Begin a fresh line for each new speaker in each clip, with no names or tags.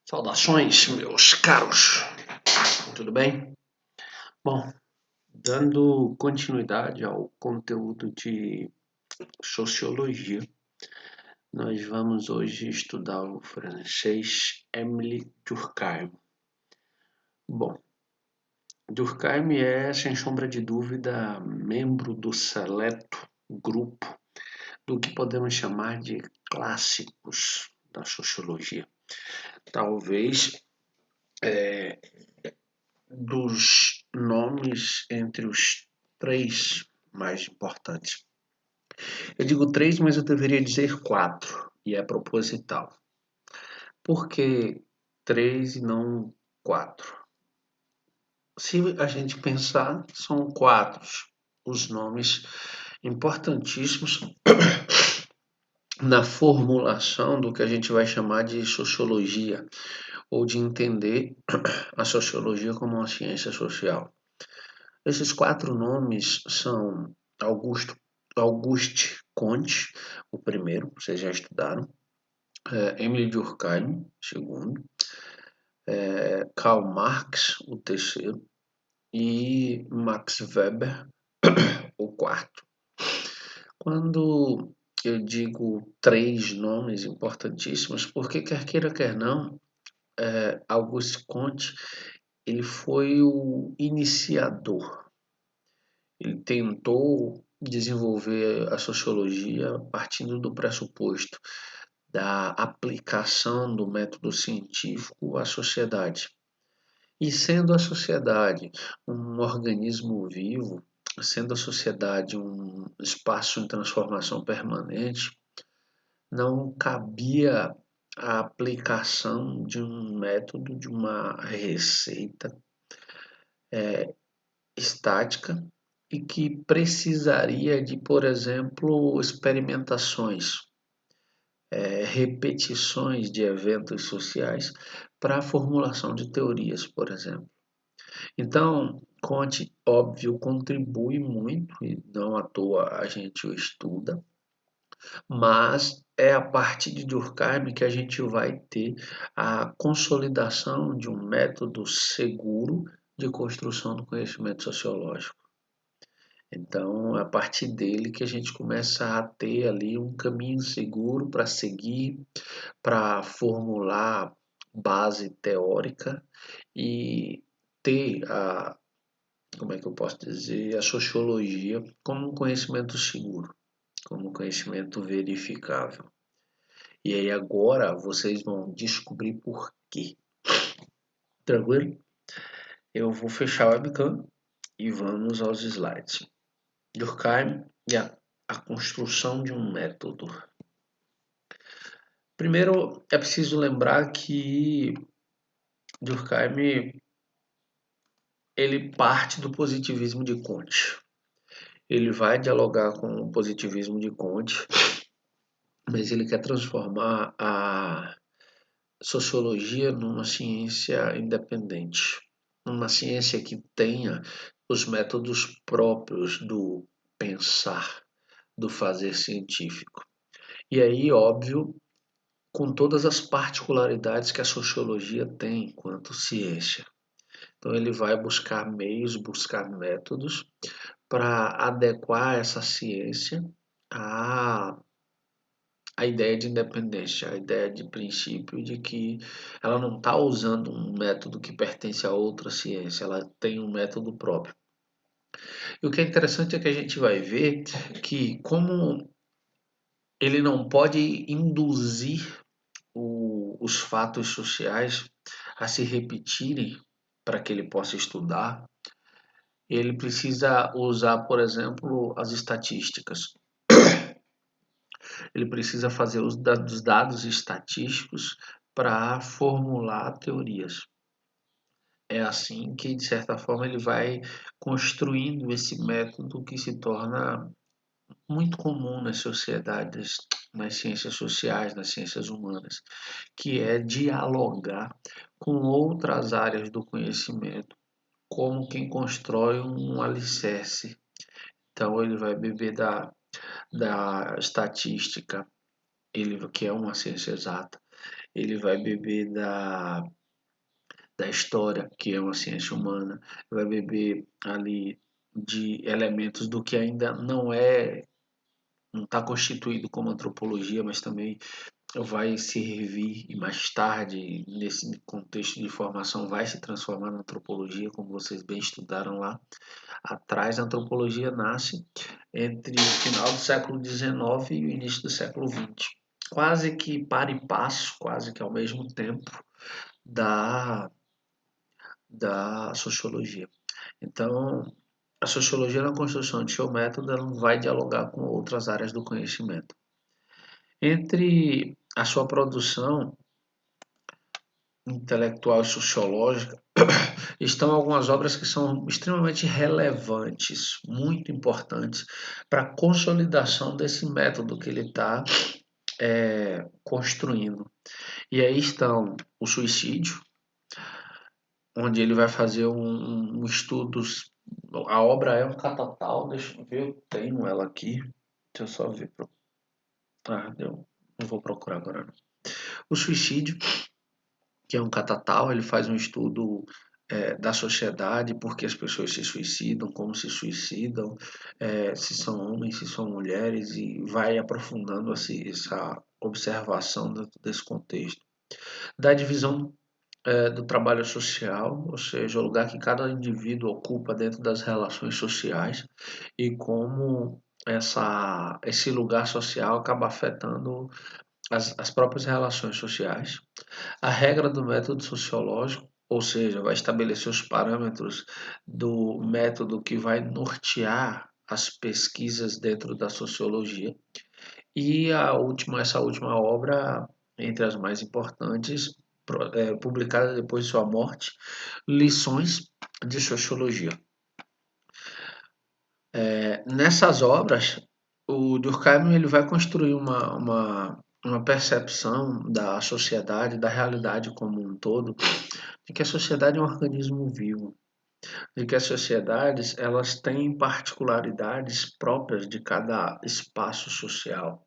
Saudações, meus caros, tudo bem? Bom, dando continuidade ao conteúdo de sociologia, nós vamos hoje estudar o francês Émile Durkheim. Bom, Durkheim é, sem sombra de dúvida, membro do seleto grupo do que podemos chamar de clássicos da sociologia. Talvez dos nomes entre os três mais importantes. Eu digo três, mas eu deveria dizer quatro, e é proposital. Por que três e não quatro? Se a gente pensar, são quatro os nomes importantíssimos na formulação do que a gente vai chamar de sociologia, ou de entender a sociologia como uma ciência social. Esses quatro nomes são Auguste Comte, o primeiro, vocês já estudaram, Émile Durkheim, segundo, Karl Marx, o terceiro, e Max Weber, o quarto. Quando eu digo três nomes importantíssimos, porque quer queira, quer não, Auguste Comte, ele foi o iniciador. Ele tentou desenvolver a sociologia partindo do pressuposto da aplicação do método científico à sociedade. E sendo a sociedade um organismo vivo, sendo a sociedade um espaço em transformação permanente, não cabia a aplicação de um método, de uma receita estática e que precisaria de, por exemplo, experimentações, repetições de eventos sociais para a formulação de teorias, por exemplo. Então, Comte, óbvio, contribui muito, e não à toa a gente o estuda, mas é a partir de Durkheim que a gente vai ter a consolidação de um método seguro de construção do conhecimento sociológico. Então, é a partir dele que a gente começa a ter ali um caminho seguro para seguir, para formular base teórica e ter como é que eu posso dizer, a sociologia como um conhecimento seguro, como um conhecimento verificável. E aí agora vocês vão descobrir por quê. Tranquilo? Eu vou fechar o webcam e vamos aos slides. Durkheim e a construção de um método. Primeiro, é preciso lembrar que Durkheim ele parte do positivismo de Comte. Ele vai dialogar com o positivismo de Comte, mas ele quer transformar a sociologia numa ciência independente, numa ciência que tenha os métodos próprios do pensar, do fazer científico. E aí, óbvio, com todas as particularidades que a sociologia tem enquanto ciência. Então, ele vai buscar meios, buscar métodos para adequar essa ciência à, à ideia de independência, à ideia de princípio de que ela não está usando um método que pertence a outra ciência, ela tem um método próprio. E o que é interessante é que a gente vai ver que, como ele não pode induzir os fatos sociais a se repetirem para que ele possa estudar, ele precisa usar, por exemplo, as estatísticas. Ele precisa fazer uso dos dados estatísticos para formular teorias. É assim que, de certa forma, ele vai construindo esse método que se torna muito comum nas sociedades, nas ciências sociais, nas ciências humanas, que é dialogar com outras áreas do conhecimento, como quem constrói um alicerce. Então, ele vai beber da estatística, ele que é uma ciência exata, ele vai beber da história, que é uma ciência humana, vai beber ali de elementos do que ainda não está constituído como antropologia, mas também vai servir e mais tarde, nesse contexto de formação, vai se transformar na antropologia, como vocês bem estudaram lá atrás. A antropologia nasce entre o final do século XIX e o início do século XX, quase que para e passo, quase que ao mesmo tempo da, da sociologia. Então, a sociologia na construção de seu método ela vai dialogar com outras áreas do conhecimento. Entre a sua produção intelectual e sociológica, estão algumas obras que são extremamente relevantes, muito importantes para a consolidação desse método que ele está construindo. E aí estão o suicídio, onde ele vai fazer um estudo. A obra é um catatal, deixa eu ver, eu tenho ela aqui. Deixa eu só ver. Eu não vou procurar agora. Não. O suicídio, que é um catatal, ele faz um estudo da sociedade, por que as pessoas se suicidam, como se suicidam, se são homens, se são mulheres, e vai aprofundando assim, essa observação desse contexto. Da divisão do trabalho social, ou seja, o lugar que cada indivíduo ocupa dentro das relações sociais e como esse lugar social acaba afetando as próprias relações sociais. A regra do método sociológico, ou seja, vai estabelecer os parâmetros do método que vai nortear as pesquisas dentro da sociologia. E essa última obra, entre as mais importantes, publicada depois de sua morte, Lições de Sociologia. Nessas obras, o Durkheim ele vai construir uma percepção da sociedade, da realidade como um todo, de que a sociedade é um organismo vivo, de que as sociedades elas têm particularidades próprias de cada espaço social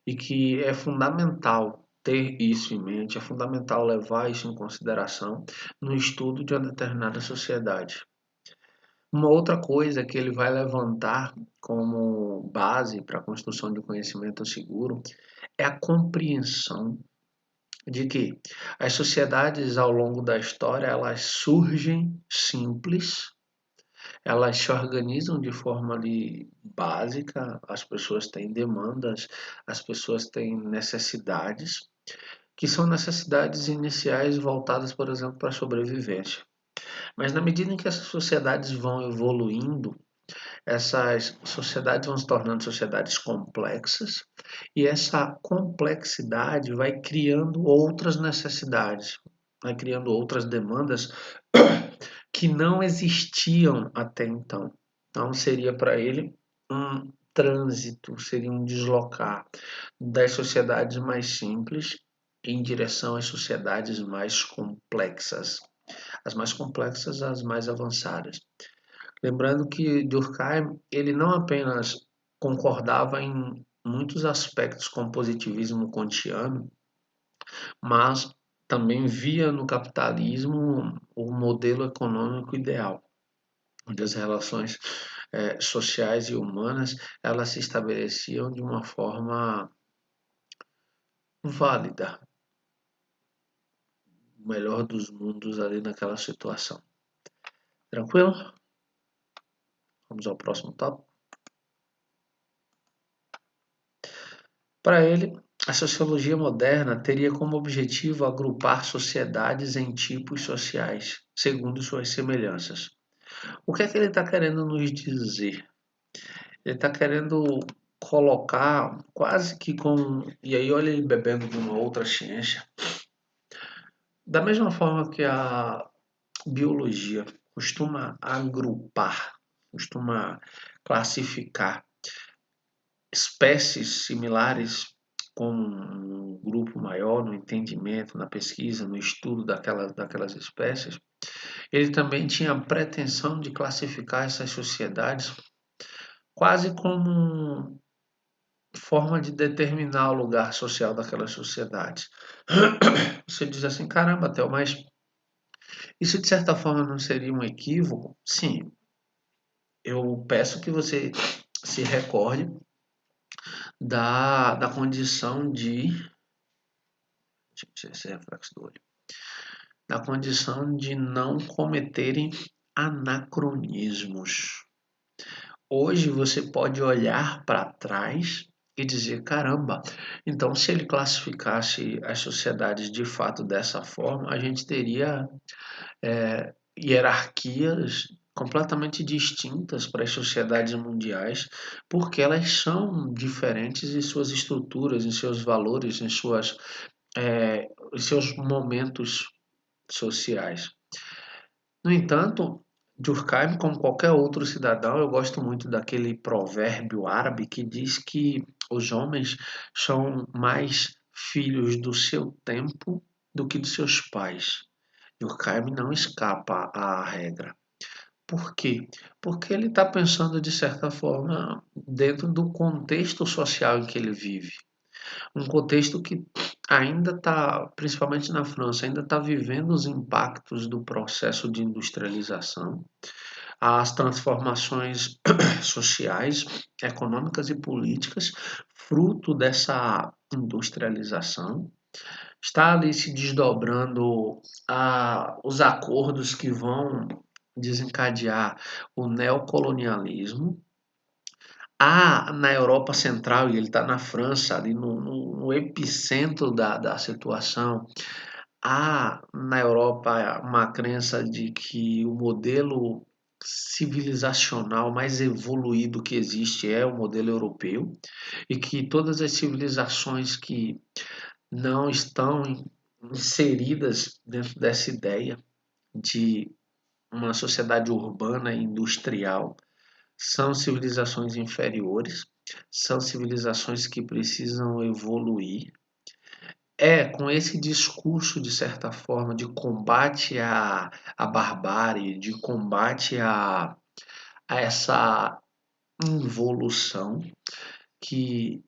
e que é fundamental ter isso em mente, é fundamental levar isso em consideração no estudo de uma determinada sociedade. Uma outra coisa que ele vai levantar como base para a construção de conhecimento seguro é a compreensão de que as sociedades ao longo da história elas surgem simples, elas se organizam de forma ali básica, as pessoas têm demandas, as pessoas têm necessidades, que são necessidades iniciais voltadas, por exemplo, para a sobrevivência. Mas na medida em que essas sociedades vão evoluindo, essas sociedades vão se tornando sociedades complexas e essa complexidade vai criando outras necessidades, vai criando outras demandas que não existiam até então. Então seria para ele um trânsito, seria um deslocar das sociedades mais simples em direção às sociedades mais complexas. As mais complexas, as mais avançadas. Lembrando que Durkheim ele não apenas concordava em muitos aspectos com o positivismo kantiano, mas também via no capitalismo o modelo econômico ideal, onde as relações sociais e humanas elas se estabeleciam de uma forma válida, o melhor dos mundos ali naquela situação. Tranquilo? Vamos ao próximo tópico. Para ele, a sociologia moderna teria como objetivo agrupar sociedades em tipos sociais, segundo suas semelhanças. O que é que ele está querendo nos dizer? Ele está querendo colocar quase que com. E aí, olha ele bebendo de uma outra ciência. Da mesma forma que a biologia costuma agrupar, costuma classificar espécies similares com um grupo maior no entendimento, na pesquisa, no estudo daquelas espécies, ele também tinha a pretensão de classificar essas sociedades quase como forma de determinar o lugar social daquelas sociedades. Você diz assim, caramba, Theo, mas isso de certa forma não seria um equívoco? Sim, eu peço que você se recorde da condição de. Deixa eu esse reflexo do olho. Da condição de não cometerem anacronismos. Hoje você pode olhar para trás e dizer: caramba, então se ele classificasse as sociedades de fato dessa forma, a gente teria hierarquias completamente distintas para as sociedades mundiais, porque elas são diferentes em suas estruturas, em seus valores, em seus momentos sociais. No entanto, Durkheim, como qualquer outro cidadão, eu gosto muito daquele provérbio árabe que diz que os homens são mais filhos do seu tempo do que dos seus pais. Durkheim não escapa à regra. Por quê? Porque ele está pensando, de certa forma, dentro do contexto social em que ele vive. Um contexto que ainda está, principalmente na França, ainda está vivendo os impactos do processo de industrialização, as transformações sociais, econômicas e políticas, fruto dessa industrialização. Está ali se desdobrando os acordos que vão desencadear o neocolonialismo. Há na Europa Central, e ele está na França, ali no epicentro da situação, há na Europa uma crença de que o modelo civilizacional mais evoluído que existe é o modelo europeu e que todas as civilizações que não estão inseridas dentro dessa ideia de uma sociedade urbana e industrial são civilizações inferiores, são civilizações que precisam evoluir. É com esse discurso, de certa forma, de combate à barbárie, de combate a essa involução, que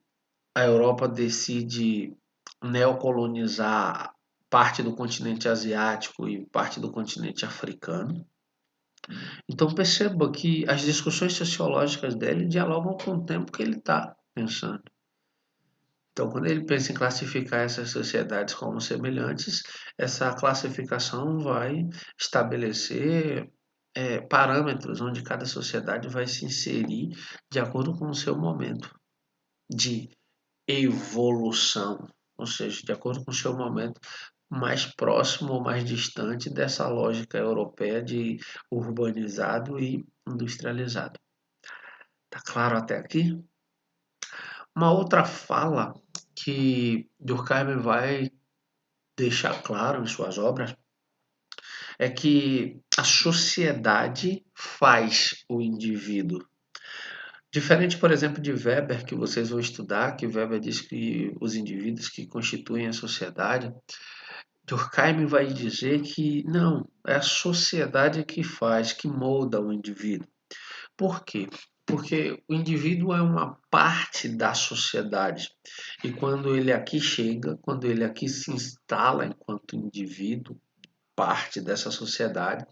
a Europa decide neocolonizar parte do continente asiático e parte do continente africano. Então perceba que as discussões sociológicas dele dialogam com o tempo que ele está pensando. Então, quando ele pensa em classificar essas sociedades como semelhantes, essa classificação vai estabelecer parâmetros onde cada sociedade vai se inserir de acordo com o seu momento de evolução, ou seja, de acordo com o seu momento mais próximo ou mais distante dessa lógica europeia de urbanizado e industrializado. Tá claro até aqui? Uma outra fala que Durkheim vai deixar claro em suas obras é que a sociedade faz o indivíduo. Diferente, por exemplo, de Weber, que vocês vão estudar, que Weber diz que os indivíduos que constituem a sociedade, Durkheim vai dizer que não, é a sociedade que faz, que molda o indivíduo. Por quê? Porque o indivíduo é uma parte da sociedade. E quando ele aqui chega, quando ele aqui se instala enquanto indivíduo, parte dessa sociedade,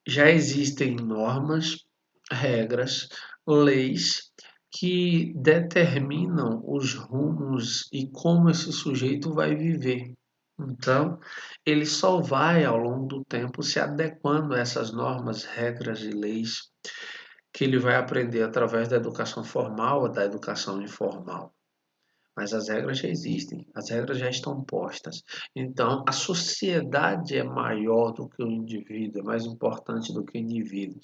já existem normas, regras, leis que determinam os rumos e como esse sujeito vai viver. Então, ele só vai ao longo do tempo se adequando a essas normas, regras e leis que ele vai aprender através da educação formal ou da educação informal. Mas as regras já existem, as regras já estão postas. Então, a sociedade é maior do que o indivíduo, é mais importante do que o indivíduo.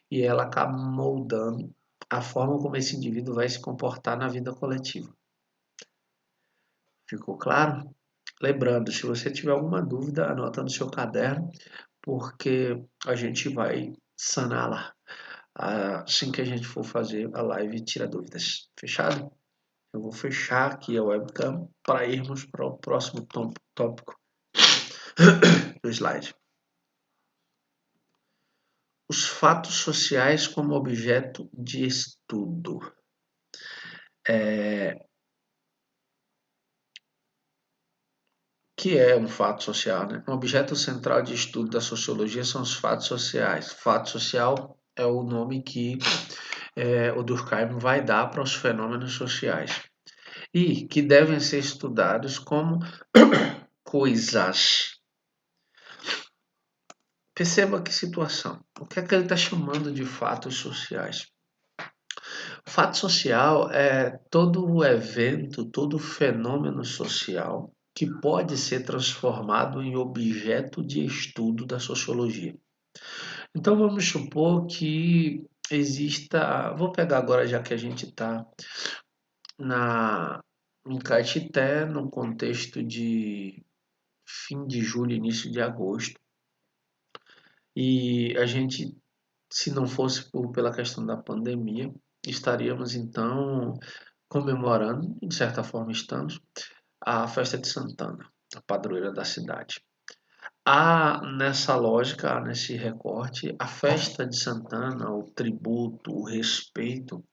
E ela acaba moldando a forma como esse indivíduo vai se comportar na vida coletiva. Ficou claro? Lembrando, se você tiver alguma dúvida, anota no seu caderno, porque a gente vai saná-la assim que a gente for fazer a live tira dúvidas. Fechado? Eu vou fechar aqui a webcam para irmos para o próximo tópico do slide. Os fatos sociais como objeto de estudo. que é um fato social, né? Um objeto central de estudo da sociologia são os fatos sociais. Fato social é o nome que o Durkheim vai dar para os fenômenos sociais e que devem ser estudados como coisas. Perceba que situação. O que é que ele está chamando de fatos sociais? O fato social é todo o evento, todo o fenômeno social que pode ser transformado em objeto de estudo da sociologia. Então vamos supor que exista. Vou pegar agora, já que a gente está na em Caetité, no contexto de fim de julho, início de agosto, e a gente, se não fosse pela questão da pandemia, estaríamos então comemorando, de certa forma estamos, a festa de Santana, a padroeira da cidade. Há nessa lógica, há nesse recorte, a festa de Santana, o tributo, o respeito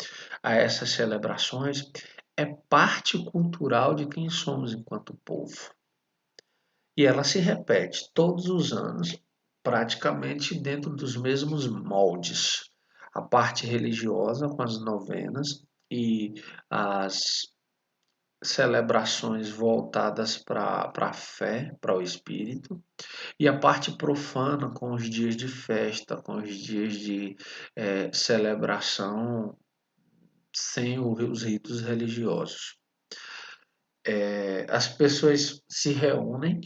a essas celebrações é parte cultural de quem somos enquanto povo. E ela se repete todos os anos, praticamente dentro dos mesmos moldes. A parte religiosa, com as novenas e as celebrações voltadas para a fé, para o espírito, e a parte profana, com os dias de festa, com os dias de celebração sem os ritos religiosos. As pessoas se reúnem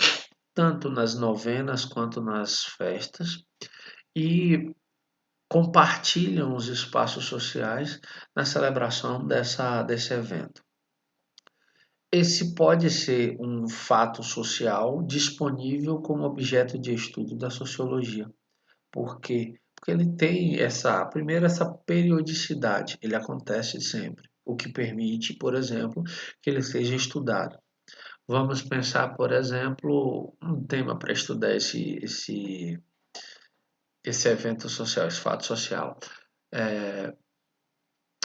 tanto nas novenas quanto nas festas e compartilham os espaços sociais na celebração desse evento. Esse pode ser um fato social disponível como objeto de estudo da sociologia. Por quê? Porque ele tem primeiro, essa periodicidade, ele acontece sempre, o que permite, por exemplo, que ele seja estudado. Vamos pensar, por exemplo, um tema para estudar esse evento social, esse fato social.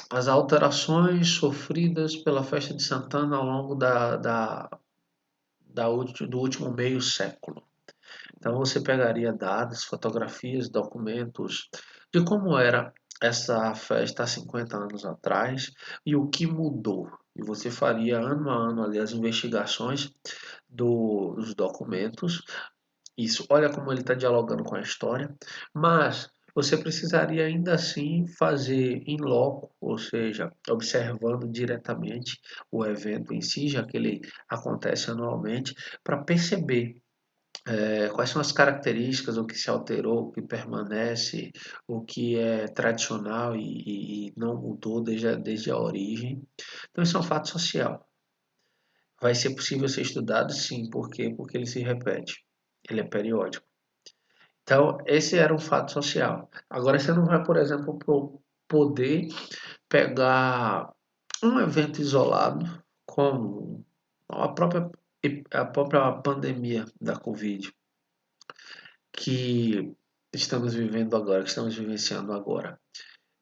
As alterações sofridas pela festa de Santana ao longo do último meio século. Então você pegaria dados, fotografias, documentos de como era essa festa há 50 anos atrás e o que mudou. E você faria ano a ano ali as investigações dos documentos. Isso, olha como ele está dialogando com a história, mas você precisaria ainda assim fazer em loco, ou seja, observando diretamente o evento em si, já que ele acontece anualmente, para perceber quais são as características, o que se alterou, o que permanece, o que é tradicional e não mudou desde a origem. Então, isso é um fato social. Vai ser possível ser estudado? Sim. Por quê? Porque ele se repete. Ele é periódico. Então, esse era um fato social. Agora, você não vai, por exemplo, poder pegar um evento isolado, como a própria, a própria pandemia da Covid, que estamos vivendo agora, que estamos vivenciando agora,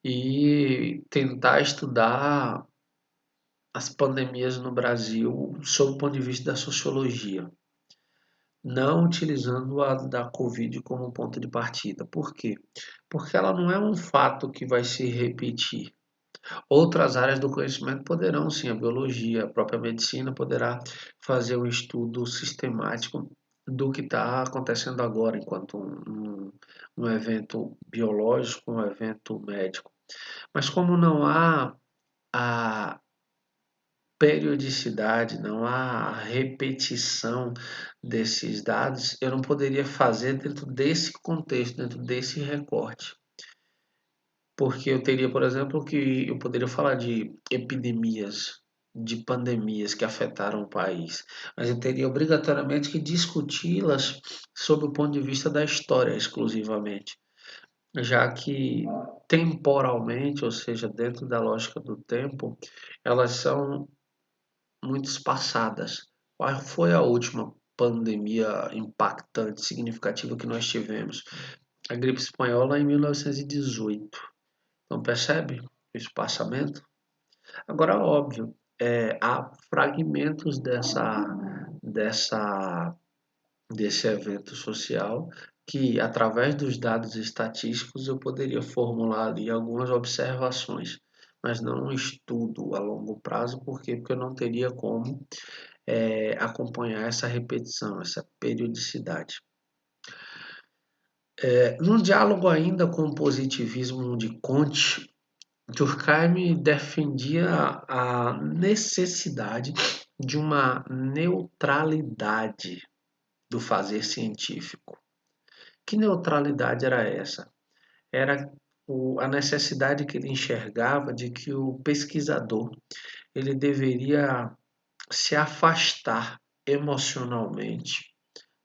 e tentar estudar as pandemias no Brasil sob o ponto de vista da sociologia, não utilizando a da Covid como ponto de partida. Por quê? Porque ela não é um fato que vai se repetir. Outras áreas do conhecimento poderão, sim, a biologia, a própria medicina poderá fazer um estudo sistemático do que está acontecendo agora, enquanto um evento biológico, um evento médico. Mas como não há a periodicidade, não há repetição desses dados, eu não poderia fazer dentro desse contexto, dentro desse recorte. Porque eu teria, por exemplo, que eu poderia falar de epidemias, de pandemias que afetaram o país, mas eu teria obrigatoriamente que discuti-las sob o ponto de vista da história exclusivamente, já que temporalmente, ou seja, dentro da lógica do tempo, elas são muito espaçadas. Qual foi a última pandemia impactante, significativa que nós tivemos? A gripe espanhola em 1918. Então percebe o espaçamento? Agora, óbvio, há fragmentos desse evento social que, através dos dados estatísticos, eu poderia formular ali algumas observações, mas não um estudo a longo prazo, por quê? Porque eu não teria como acompanhar essa repetição, essa periodicidade. No diálogo ainda com o positivismo de Conte, Durkheim defendia a necessidade de uma neutralidade do fazer científico. Que neutralidade era essa? Era a necessidade que ele enxergava de que o pesquisador ele deveria se afastar emocionalmente,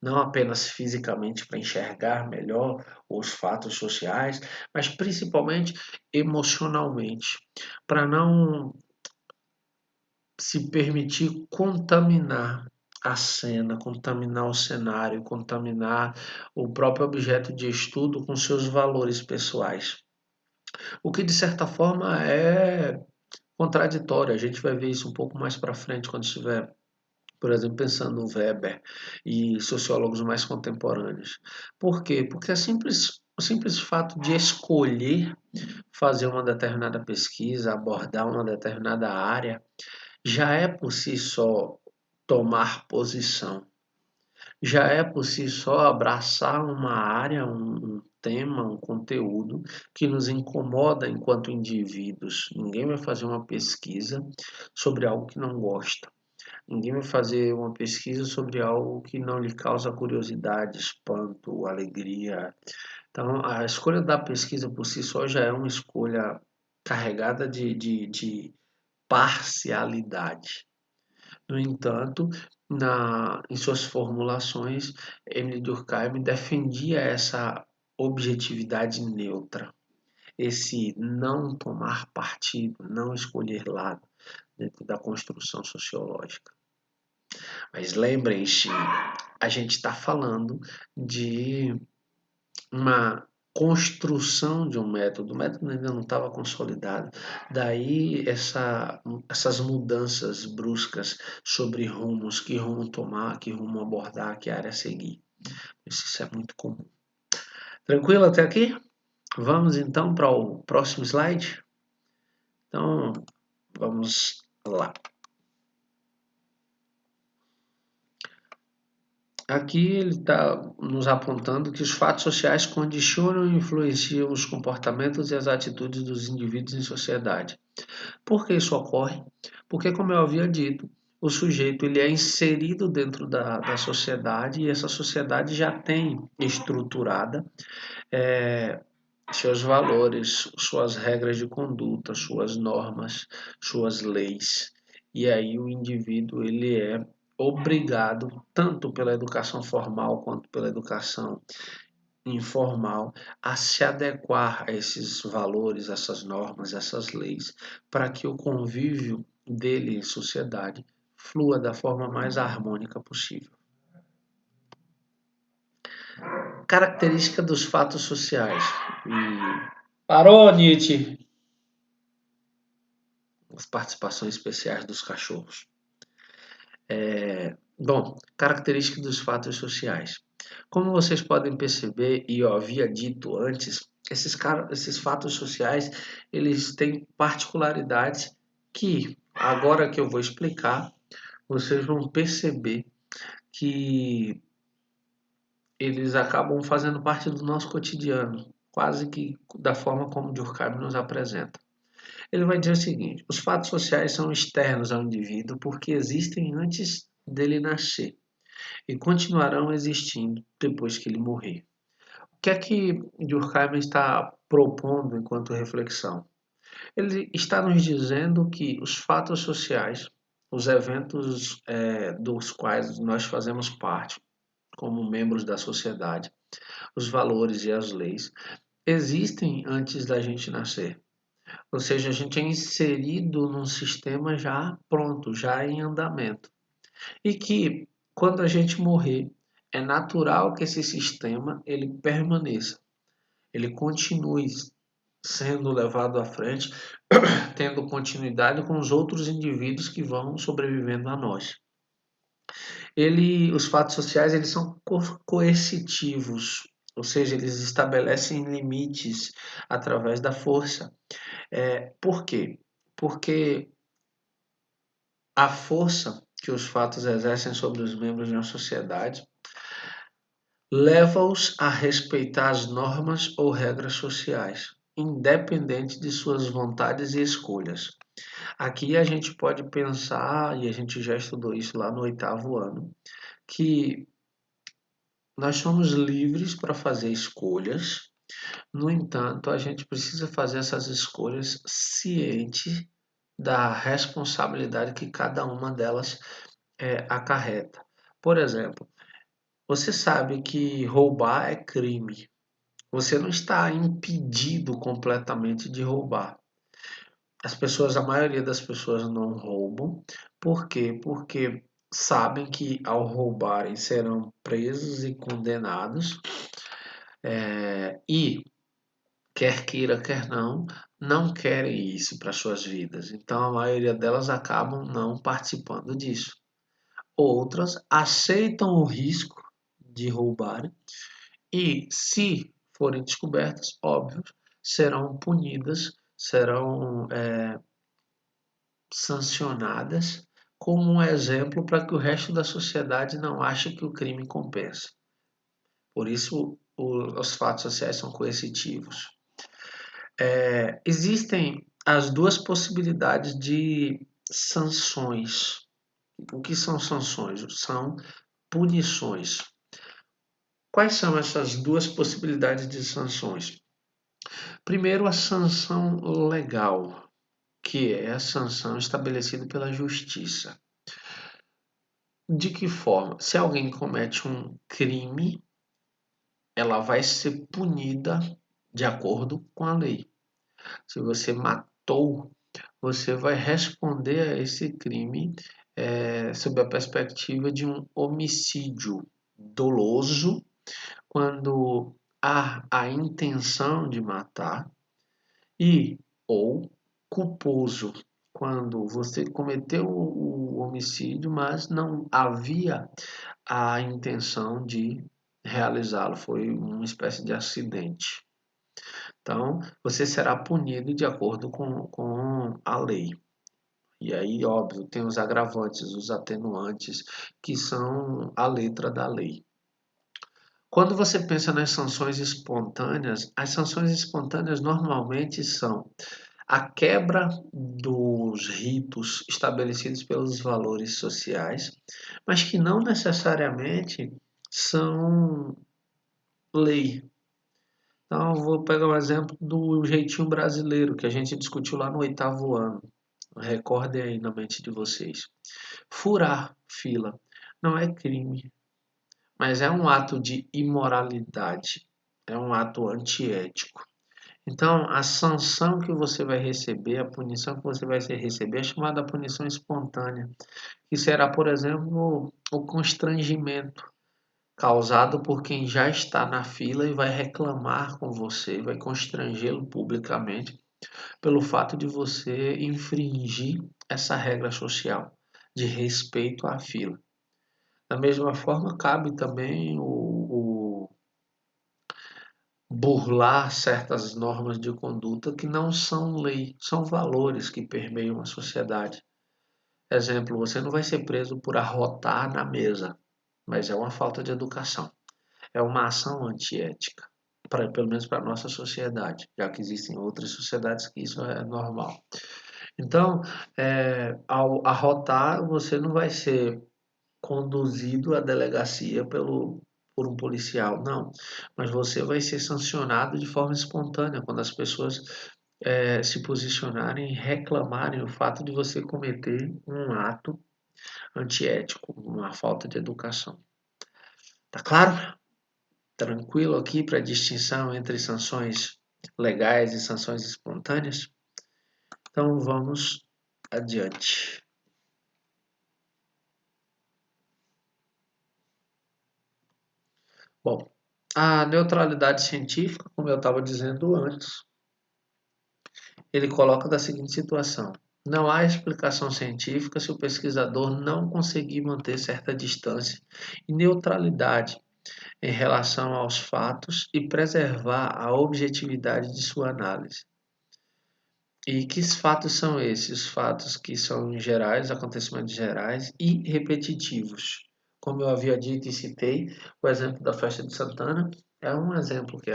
não apenas fisicamente para enxergar melhor os fatos sociais, mas principalmente emocionalmente, para não se permitir contaminar a cena, contaminar o cenário, contaminar o próprio objeto de estudo com seus valores pessoais. O que de certa forma é contraditório. A gente vai ver isso um pouco mais para frente quando estiver, por exemplo, pensando no Weber e sociólogos mais contemporâneos. Por quê? Porque o simples fato de escolher fazer uma determinada pesquisa, abordar uma determinada área, já é por si só tomar posição, já é por si só abraçar uma área, um tema, um conteúdo que nos incomoda enquanto indivíduos. Ninguém vai fazer uma pesquisa sobre algo que não gosta. Ninguém vai fazer uma pesquisa sobre algo que não lhe causa curiosidade, espanto, alegria. Então, a escolha da pesquisa por si só já é uma escolha carregada de parcialidade. No entanto, em suas formulações, Emile Durkheim defendia essa objetividade neutra, esse não tomar partido, não escolher lado dentro da construção sociológica. Mas lembrem-se, a gente está falando de uma construção de um método. O método ainda não estava consolidado. Daí essas mudanças bruscas sobre rumos, que rumo tomar, que rumo abordar, que área seguir. Isso é muito comum. Tranquilo até aqui? Vamos então para o próximo slide? Então, vamos lá. Aqui ele está nos apontando que os fatos sociais condicionam e influenciam os comportamentos e as atitudes dos indivíduos em sociedade. Por que isso ocorre? Porque, como eu havia dito, o sujeito ele é inserido dentro da sociedade e essa sociedade já tem estruturada seus valores, suas regras de conduta, suas normas, suas leis. E aí o indivíduo ele é obrigado, tanto pela educação formal quanto pela educação informal, a se adequar a esses valores, essas normas, essas leis, para que o convívio dele em sociedade flua da forma mais harmônica possível. Característica dos fatos sociais. Parou, Nietzsche! As participações especiais dos cachorros. Bom, característica dos fatos sociais. Como vocês podem perceber, e eu havia dito antes, esses fatos sociais, eles têm particularidades que, agora que eu vou explicar, vocês vão perceber que eles acabam fazendo parte do nosso cotidiano, quase que da forma como Durkheim nos apresenta. Ele vai dizer o seguinte: os fatos sociais são externos ao indivíduo porque existem antes dele nascer e continuarão existindo depois que ele morrer. O que é que Durkheim está propondo enquanto reflexão? Ele está nos dizendo que os fatos sociais, os eventos dos quais nós fazemos parte como membros da sociedade, os valores e as leis, existem antes da gente nascer. Ou seja, a gente é inserido num sistema já pronto, já em andamento. E que, quando a gente morrer, é natural que esse sistema ele permaneça, ele continue sendo levado à frente, tendo continuidade com os outros indivíduos que vão sobrevivendo a nós. Os fatos sociais, eles são coercitivos, ou seja, eles estabelecem limites através da força. Por quê? Porque a força que os fatos exercem sobre os membros de uma sociedade leva-os a respeitar as normas ou regras sociais, independente de suas vontades e escolhas. Aqui a gente pode pensar, e a gente já estudou isso lá no 8º ano, que nós somos livres para fazer escolhas. No entanto, a gente precisa fazer essas escolhas ciente da responsabilidade que cada uma delas acarreta. Por exemplo, você sabe que roubar é crime. Você não está impedido completamente de roubar. A maioria das pessoas não roubam. Por quê? Porque sabem que ao roubarem serão presos e condenados. E quer queira, quer não querem isso para suas vidas. Então a maioria delas acabam não participando disso. Outras aceitam o risco de roubar e, se forem descobertas, óbvio, serão punidas, serão sancionadas como um exemplo para que o resto da sociedade não ache que o crime compensa. Por isso, os fatos sociais são coercitivos. Existem as duas possibilidades de sanções. O que são sanções? São punições. Quais são essas duas possibilidades de sanções? Primeiro, a sanção legal, que é a sanção estabelecida pela justiça. De que forma? Se alguém comete um crime, ela vai ser punida de acordo com a lei. Se você matou, você vai responder a esse crime sob a perspectiva de um homicídio doloso, quando há a intenção de matar, e ou culposo, quando você cometeu o homicídio, mas não havia a intenção de realizá-lo, foi uma espécie de acidente. Então, você será punido de acordo com a lei. E aí, óbvio, tem os agravantes, os atenuantes, que são a letra da lei. Quando você pensa nas sanções espontâneas, as sanções espontâneas normalmente são a quebra dos ritos estabelecidos pelos valores sociais, mas que não necessariamente são lei. Então, eu vou pegar um exemplo do jeitinho brasileiro, que a gente discutiu lá no 8º ano. Recordem aí na mente de vocês. Furar fila não é crime, mas é um ato de imoralidade, é um ato antiético. Então, a sanção que você vai receber, a punição que você vai receber é chamada punição espontânea, que será, por exemplo, o constrangimento causado por quem já está na fila e vai reclamar com você, vai constrangê-lo publicamente pelo fato de você infringir essa regra social de respeito à fila. Da mesma forma, cabe também o burlar certas normas de conduta que não são lei, são valores que permeiam a sociedade. Exemplo, você não vai ser preso por arrotar na mesa, mas é uma falta de educação. É uma ação antiética, pelo menos para a nossa sociedade, já que existem outras sociedades que isso é normal. Então, ao arrotar, você não vai ser conduzido à delegacia por um policial, não. Mas você vai ser sancionado de forma espontânea, quando as pessoas se posicionarem e reclamarem o fato de você cometer um ato antiético, uma falta de educação. Tá claro? Tranquilo aqui para a distinção entre sanções legais e sanções espontâneas? Então vamos adiante. Bom, a neutralidade científica, como eu estava dizendo antes, ele coloca da seguinte situação: não há explicação científica se o pesquisador não conseguir manter certa distância e neutralidade em relação aos fatos e preservar a objetividade de sua análise. E que fatos são esses? Fatos que são gerais, acontecimentos gerais e repetitivos. Como eu havia dito e citei, o exemplo da festa de Santana é um exemplo que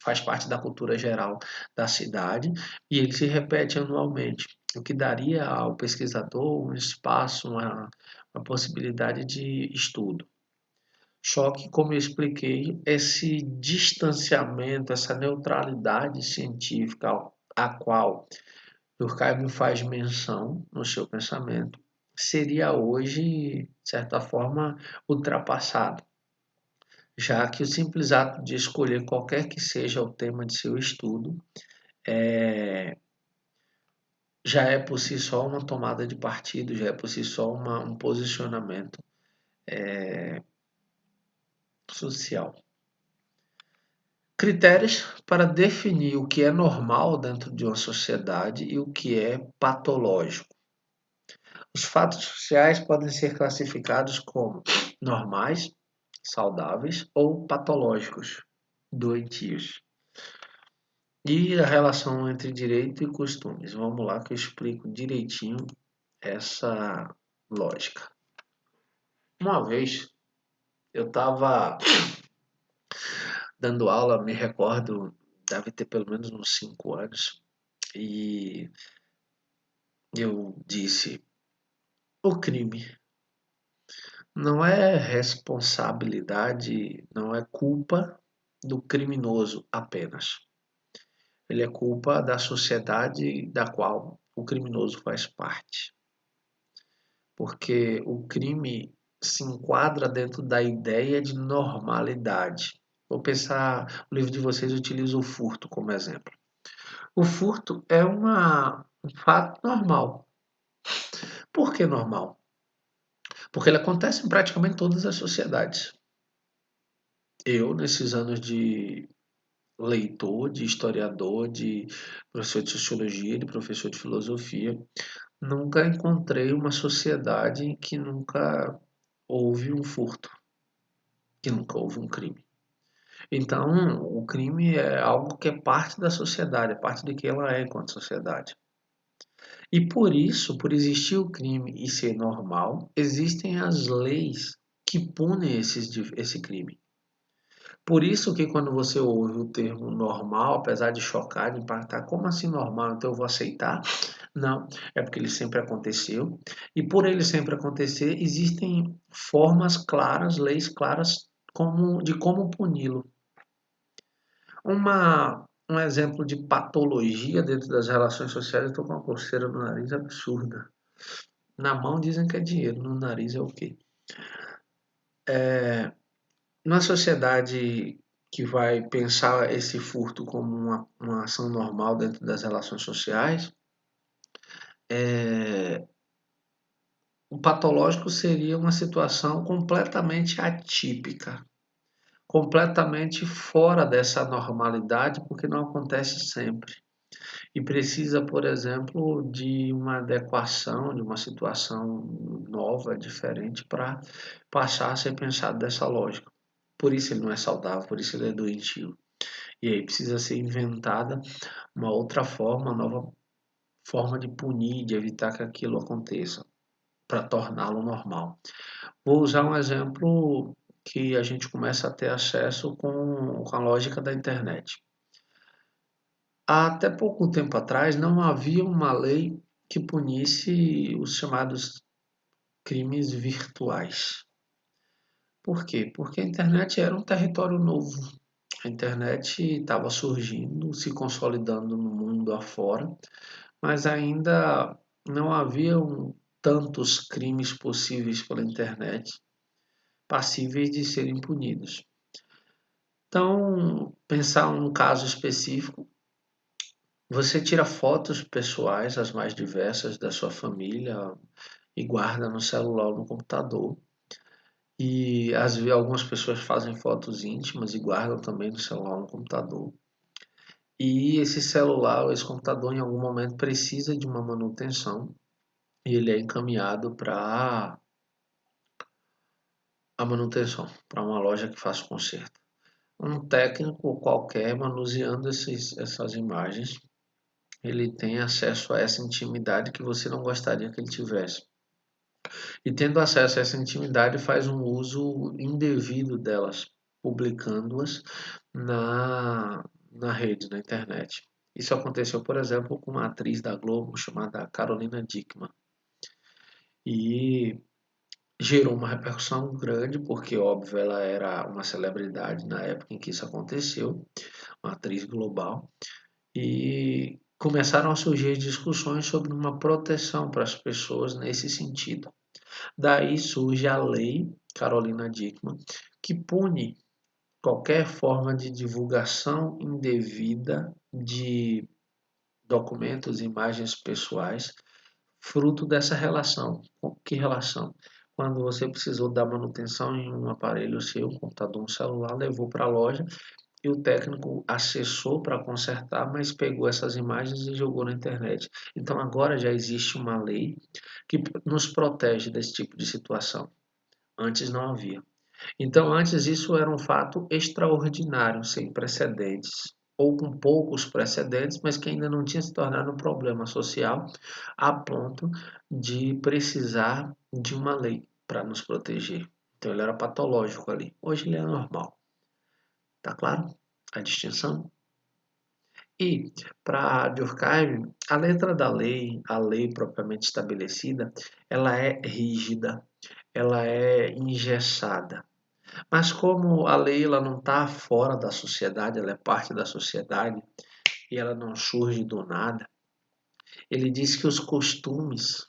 faz parte da cultura geral da cidade e ele se repete anualmente, o que daria ao pesquisador um espaço, uma possibilidade de estudo. Só que, como eu expliquei, esse distanciamento, essa neutralidade científica a qual Durkheim faz menção no seu pensamento, seria hoje, de certa forma, ultrapassado, já que o simples ato de escolher qualquer que seja o tema de seu estudo já é por si só uma tomada de partido, já é por si só um posicionamento social. Critérios para definir o que é normal dentro de uma sociedade e o que é patológico. Os fatos sociais podem ser classificados como normais, saudáveis ou patológicos, doentios. E a relação entre direito e costumes. Vamos lá que eu explico direitinho essa lógica. Uma vez eu estava dando aula, me recordo, deve ter pelo menos uns 5 anos, e eu disse: o crime não é responsabilidade, não é culpa do criminoso apenas. Ele é culpa da sociedade da qual o criminoso faz parte. Porque o crime se enquadra dentro da ideia de normalidade. Vou pensar, o livro de vocês utiliza o furto como exemplo. O furto é um fato normal. Por que normal? Porque ele acontece em praticamente todas as sociedades. Eu, nesses anos de leitor, de historiador, de professor de sociologia, de professor de filosofia, nunca encontrei uma sociedade em que nunca houve um furto, que nunca houve um crime. Então, o crime é algo que é parte da sociedade, é parte do que ela é enquanto sociedade. E por isso, por existir o crime e ser normal, existem as leis que punem esse crime. Por isso que quando você ouve o termo normal, apesar de chocar, de impactar, como assim normal? Então eu vou aceitar? Não, é porque ele sempre aconteceu. E por ele sempre acontecer, existem formas claras, leis claras de como puni-lo. Um exemplo de patologia dentro das relações sociais, eu estou com uma coceira no nariz absurda. Na mão dizem que é dinheiro, no nariz é o quê? Numa sociedade que vai pensar esse furto como uma ação normal dentro das relações sociais, o patológico seria uma situação completamente atípica, completamente fora dessa normalidade, porque não acontece sempre. E precisa, por exemplo, de uma adequação, de uma situação nova, diferente, para passar a ser pensado dessa lógica. Por isso ele não é saudável, por isso ele é doentio. E aí precisa ser inventada uma outra forma, uma nova forma de punir, de evitar que aquilo aconteça, para torná-lo normal. Vou usar um exemplo que a gente começa a ter acesso com a lógica da internet. Há até pouco tempo atrás não havia uma lei que punisse os chamados crimes virtuais. Por quê? Porque a internet era um território novo. A internet estava surgindo, se consolidando no mundo afora, mas ainda não haviam tantos crimes possíveis pela internet passíveis de serem punidos. Então, pensar um caso específico, você tira fotos pessoais, as mais diversas da sua família e guarda no celular ou no computador. E algumas pessoas fazem fotos íntimas e guardam também no celular ou no computador. E esse celular, ou esse computador, em algum momento precisa de uma manutenção e ele é encaminhado para a manutenção, para uma loja que faz o conserto. Um técnico qualquer manuseando essas imagens, ele tem acesso a essa intimidade que você não gostaria que ele tivesse. E tendo acesso a essa intimidade, faz um uso indevido delas, publicando-as na rede, na internet. Isso aconteceu, por exemplo, com uma atriz da Globo chamada Carolina Dickmann. E gerou uma repercussão grande, porque, óbvio, ela era uma celebridade na época em que isso aconteceu, uma atriz global. E começaram a surgir discussões sobre uma proteção para as pessoas nesse sentido. Daí surge a lei Carolina Dickmann, que pune qualquer forma de divulgação indevida de documentos e imagens pessoais, fruto dessa relação. Que relação? Quando você precisou dar manutenção em um aparelho seu, um computador, um celular, levou para a loja e o técnico acessou para consertar, mas pegou essas imagens e jogou na internet. Então agora já existe uma lei que nos protege desse tipo de situação. Antes não havia. Então, antes isso era um fato extraordinário, sem precedentes, ou com poucos precedentes, mas que ainda não tinha se tornado um problema social a ponto de precisar de uma lei para nos proteger. Então, ele era patológico ali. Hoje ele é normal. Tá claro a distinção? E, para Durkheim, a letra da lei, a lei propriamente estabelecida, ela é rígida, ela é engessada. Mas como a lei ela não está fora da sociedade, ela é parte da sociedade e ela não surge do nada, ele diz que os costumes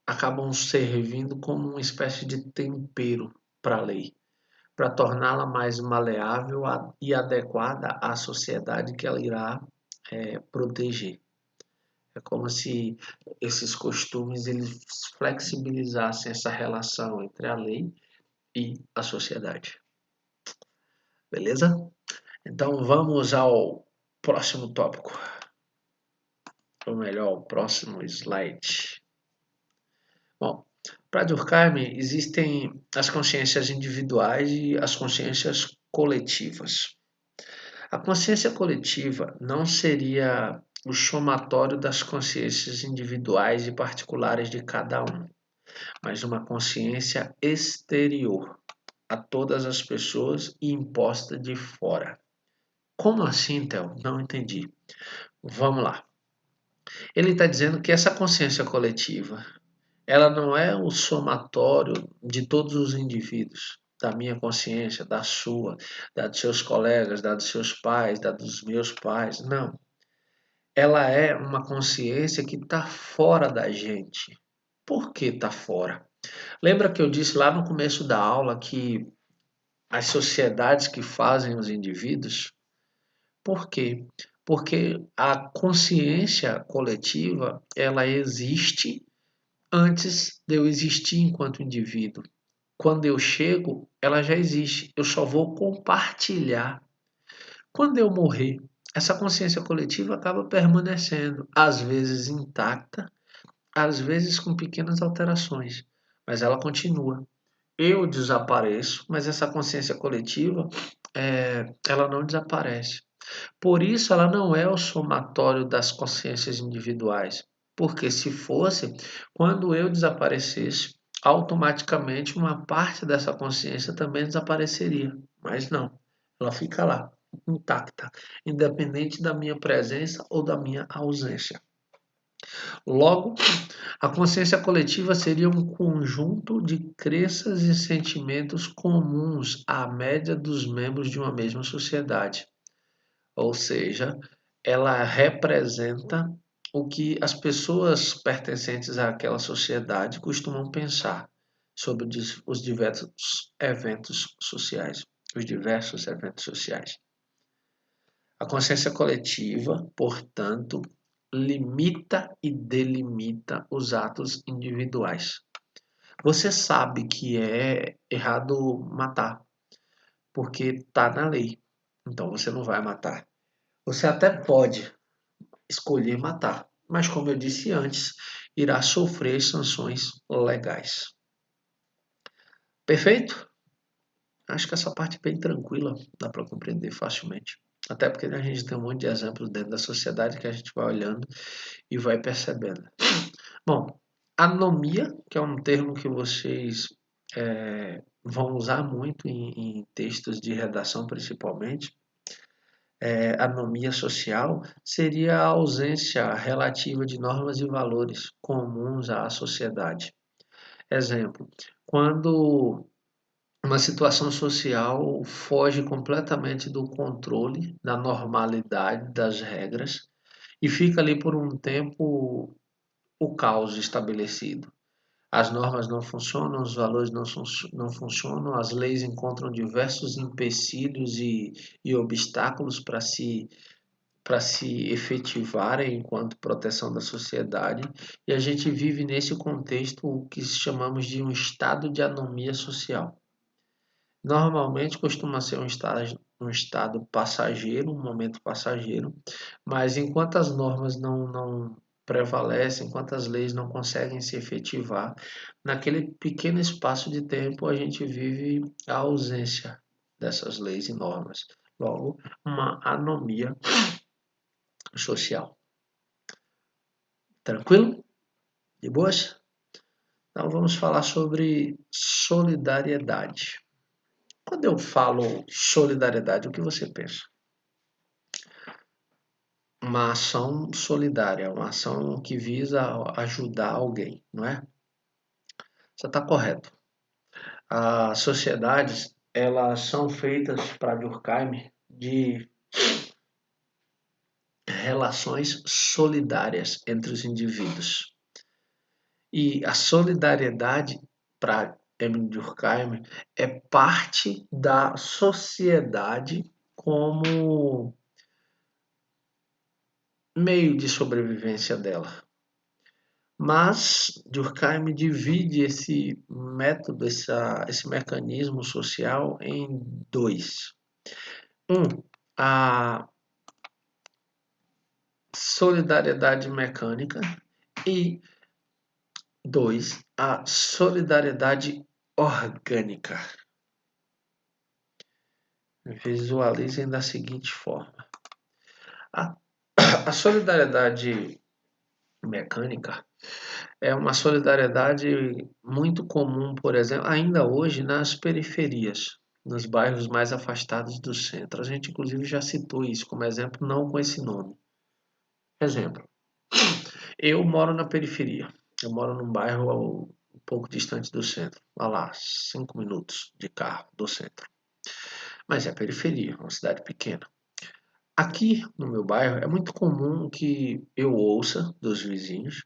acabam servindo como uma espécie de tempero para a lei, para torná-la mais maleável e adequada à sociedade que ela irá proteger. É como se esses costumes eles flexibilizassem essa relação entre a lei e a sociedade. Beleza? Então vamos ao próximo tópico, ou melhor, o próximo slide. Bom, para Durkheim existem as consciências individuais e as consciências coletivas. A consciência coletiva não seria o somatório das consciências individuais e particulares de cada um, mas uma consciência exterior a todas as pessoas e imposta de fora. Como assim, Theo? Não entendi. Vamos lá. Ele está dizendo que essa consciência coletiva, ela não é o somatório de todos os indivíduos, da minha consciência, da sua, da dos seus colegas, da dos seus pais, da dos meus pais. Não. Ela é uma consciência que está fora da gente. Por que está fora? Lembra que eu disse lá no começo da aula que as sociedades que fazem os indivíduos. Por quê? Porque a consciência coletiva, ela existe antes de eu existir enquanto indivíduo. Quando eu chego, ela já existe. Eu só vou compartilhar. Quando eu morrer, essa consciência coletiva acaba permanecendo, às vezes intacta, às vezes com pequenas alterações, mas ela continua. Eu desapareço, mas essa consciência coletiva, ela não desaparece. Por isso, ela não é o somatório das consciências individuais. Porque se fosse, quando eu desaparecesse, automaticamente uma parte dessa consciência também desapareceria. Mas não, ela fica lá, intacta, independente da minha presença ou da minha ausência. Logo, a consciência coletiva seria um conjunto de crenças e sentimentos comuns à média dos membros de uma mesma sociedade. Ou seja, ela representa o que as pessoas pertencentes àquela sociedade costumam pensar sobre os diversos eventos sociais, os diversos eventos sociais. A consciência coletiva, portanto, limita e delimita os atos individuais. Você sabe que é errado matar, porque está na lei. Então você não vai matar. Você até pode escolher matar, mas como eu disse antes, irá sofrer sanções legais. Perfeito? Acho que essa parte é bem tranquila, dá para compreender facilmente. Até porque a gente tem um monte de exemplos dentro da sociedade que a gente vai olhando e vai percebendo. Bom, anomia, que é um termo que vocês vão usar muito em textos de redação, principalmente. Anomia social seria a ausência relativa de normas e valores comuns à sociedade. Exemplo, quando uma situação social foge completamente do controle, da normalidade, das regras, e fica ali por um tempo o caos estabelecido. As normas não funcionam, os valores não funcionam, as leis encontram diversos empecilhos e obstáculos para se efetivarem enquanto proteção da sociedade, e a gente vive nesse contexto o que chamamos de um estado de anomia social. Normalmente costuma ser um estado passageiro, um momento passageiro, mas enquanto as normas não prevalecem, enquanto as leis não conseguem se efetivar, naquele pequeno espaço de tempo a gente vive a ausência dessas leis e normas. Logo, uma anomia social. Tranquilo? De boas? Então vamos falar sobre solidariedade. Quando eu falo solidariedade, o que você pensa? Uma ação solidária, uma ação que visa ajudar alguém, não é? Você está correto. As sociedades, elas são feitas para Durkheim de relações solidárias entre os indivíduos. E a solidariedade, para Emile Durkheim, é parte da sociedade como meio de sobrevivência dela. Mas Durkheim divide esse método, esse mecanismo social em dois. A solidariedade mecânica e dois, a solidariedade orgânica. Visualizem da seguinte forma. A, a solidariedade mecânica é uma solidariedade muito comum, por exemplo, ainda hoje nas periferias, nos bairros mais afastados do centro. A gente, inclusive, já citou isso como exemplo, não com esse nome. Exemplo, eu moro na periferia. Eu moro num bairro um pouco distante do centro. Vá lá, 5 minutos de carro do centro. Mas é periferia, uma cidade pequena. Aqui no meu bairro é muito comum que eu ouça dos vizinhos.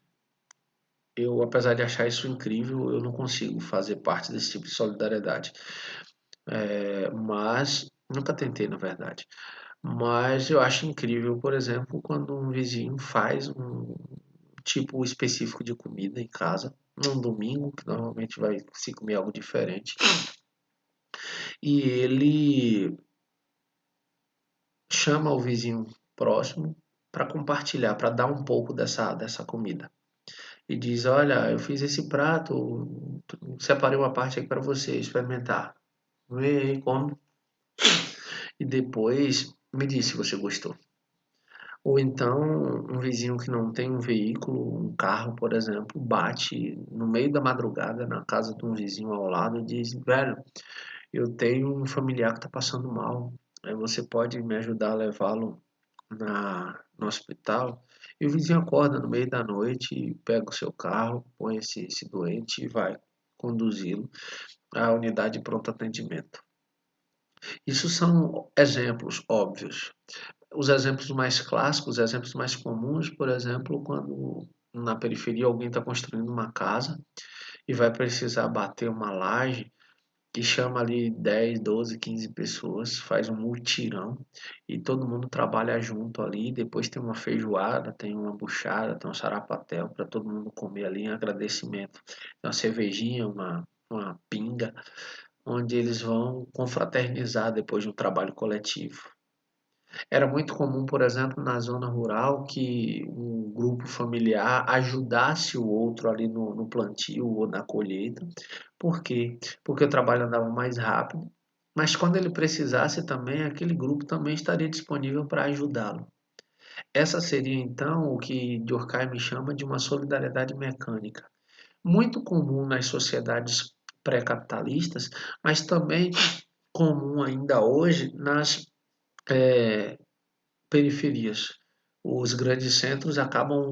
Eu, apesar de achar isso incrível, eu não consigo fazer parte desse tipo de solidariedade. Mas nunca tentei, na verdade. Mas eu acho incrível, por exemplo, quando um vizinho faz um tipo específico de comida em casa, num domingo, que normalmente vai se comer algo diferente, e ele chama o vizinho próximo para compartilhar, para dar um pouco dessa comida. E diz: Olha, eu fiz esse prato, separei uma parte aqui para você experimentar. Vê aí como. E depois me diz se você gostou. Ou então, um vizinho que não tem um veículo, um carro, por exemplo, bate no meio da madrugada na casa de um vizinho ao lado e diz: Velho, eu tenho um familiar que está passando mal. Aí você pode me ajudar a levá-lo no hospital? E o vizinho acorda no meio da noite, pega o seu carro, põe esse doente e vai conduzi-lo à unidade de pronto atendimento. Isso são exemplos óbvios. Os exemplos mais clássicos, os exemplos mais comuns, por exemplo, quando na periferia alguém está construindo uma casa e vai precisar bater uma laje, que chama ali 10, 12, 15 pessoas, faz um mutirão e todo mundo trabalha junto ali. Depois tem uma feijoada, tem uma buchada, tem um sarapatel para todo mundo comer ali em agradecimento. Tem uma cervejinha, uma pinga, onde eles vão confraternizar depois de um trabalho coletivo. Era muito comum, por exemplo, na zona rural, que um grupo familiar ajudasse o outro ali no plantio ou na colheita. Por quê? Porque o trabalho andava mais rápido, mas quando ele precisasse também, aquele grupo também estaria disponível para ajudá-lo. Essa seria então o que Durkheim chama de uma solidariedade mecânica, muito comum nas sociedades pré-capitalistas, mas também comum ainda hoje nas periferias. Os grandes centros acabam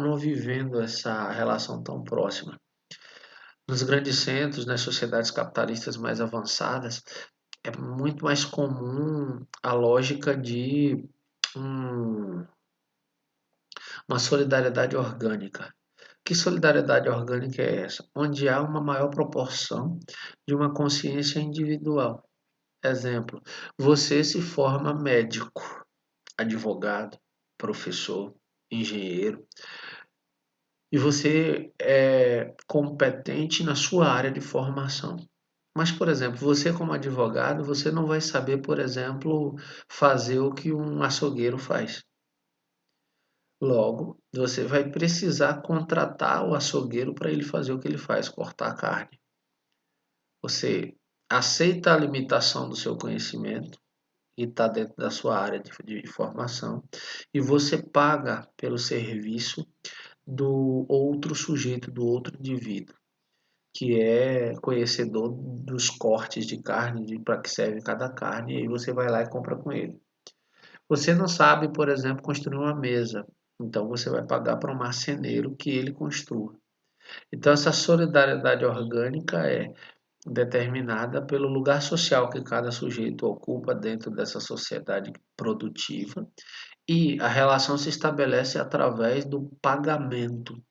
não vivendo essa relação tão próxima. Nos grandes centros, nas sociedades capitalistas mais avançadas, é muito mais comum a lógica de um, uma solidariedade orgânica. Que solidariedade orgânica é essa? Onde há uma maior proporção de uma consciência individual. Exemplo, você se forma médico, advogado, professor, engenheiro, e você é competente na sua área de formação. Mas, por exemplo, você como advogado, você não vai saber, por exemplo, fazer o que um açougueiro faz. Logo, você vai precisar contratar o açougueiro para ele fazer o que ele faz, cortar a carne. Você aceita a limitação do seu conhecimento e está dentro da sua área de formação, e você paga pelo serviço do outro sujeito, do outro indivíduo, que é conhecedor dos cortes de carne, para que serve cada carne, e aí você vai lá e compra com ele. Você não sabe, por exemplo, construir uma mesa, então você vai pagar para um marceneiro que ele construa. Então essa solidariedade orgânica é determinada pelo lugar social que cada sujeito ocupa dentro dessa sociedade produtiva, e a relação se estabelece através do pagamento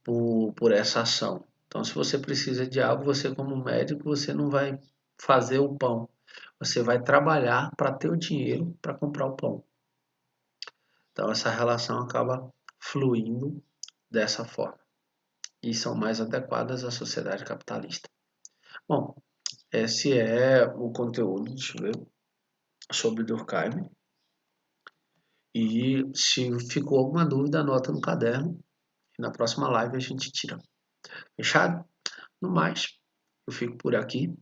por essa ação. Então, se você precisa de algo, você como médico, você não vai fazer o pão. Você vai trabalhar para ter o dinheiro para comprar o pão. Então, essa relação acaba fluindo dessa forma. E são mais adequadas à sociedade capitalista. Bom, esse é o conteúdo, deixa eu ver, sobre Durkheim. E se ficou alguma dúvida, anota no caderno. E na próxima live a gente tira. Fechado? No mais, eu fico por aqui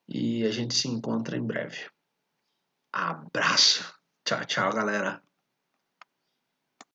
e a gente se encontra em breve. Abraço. Tchau, tchau, galera.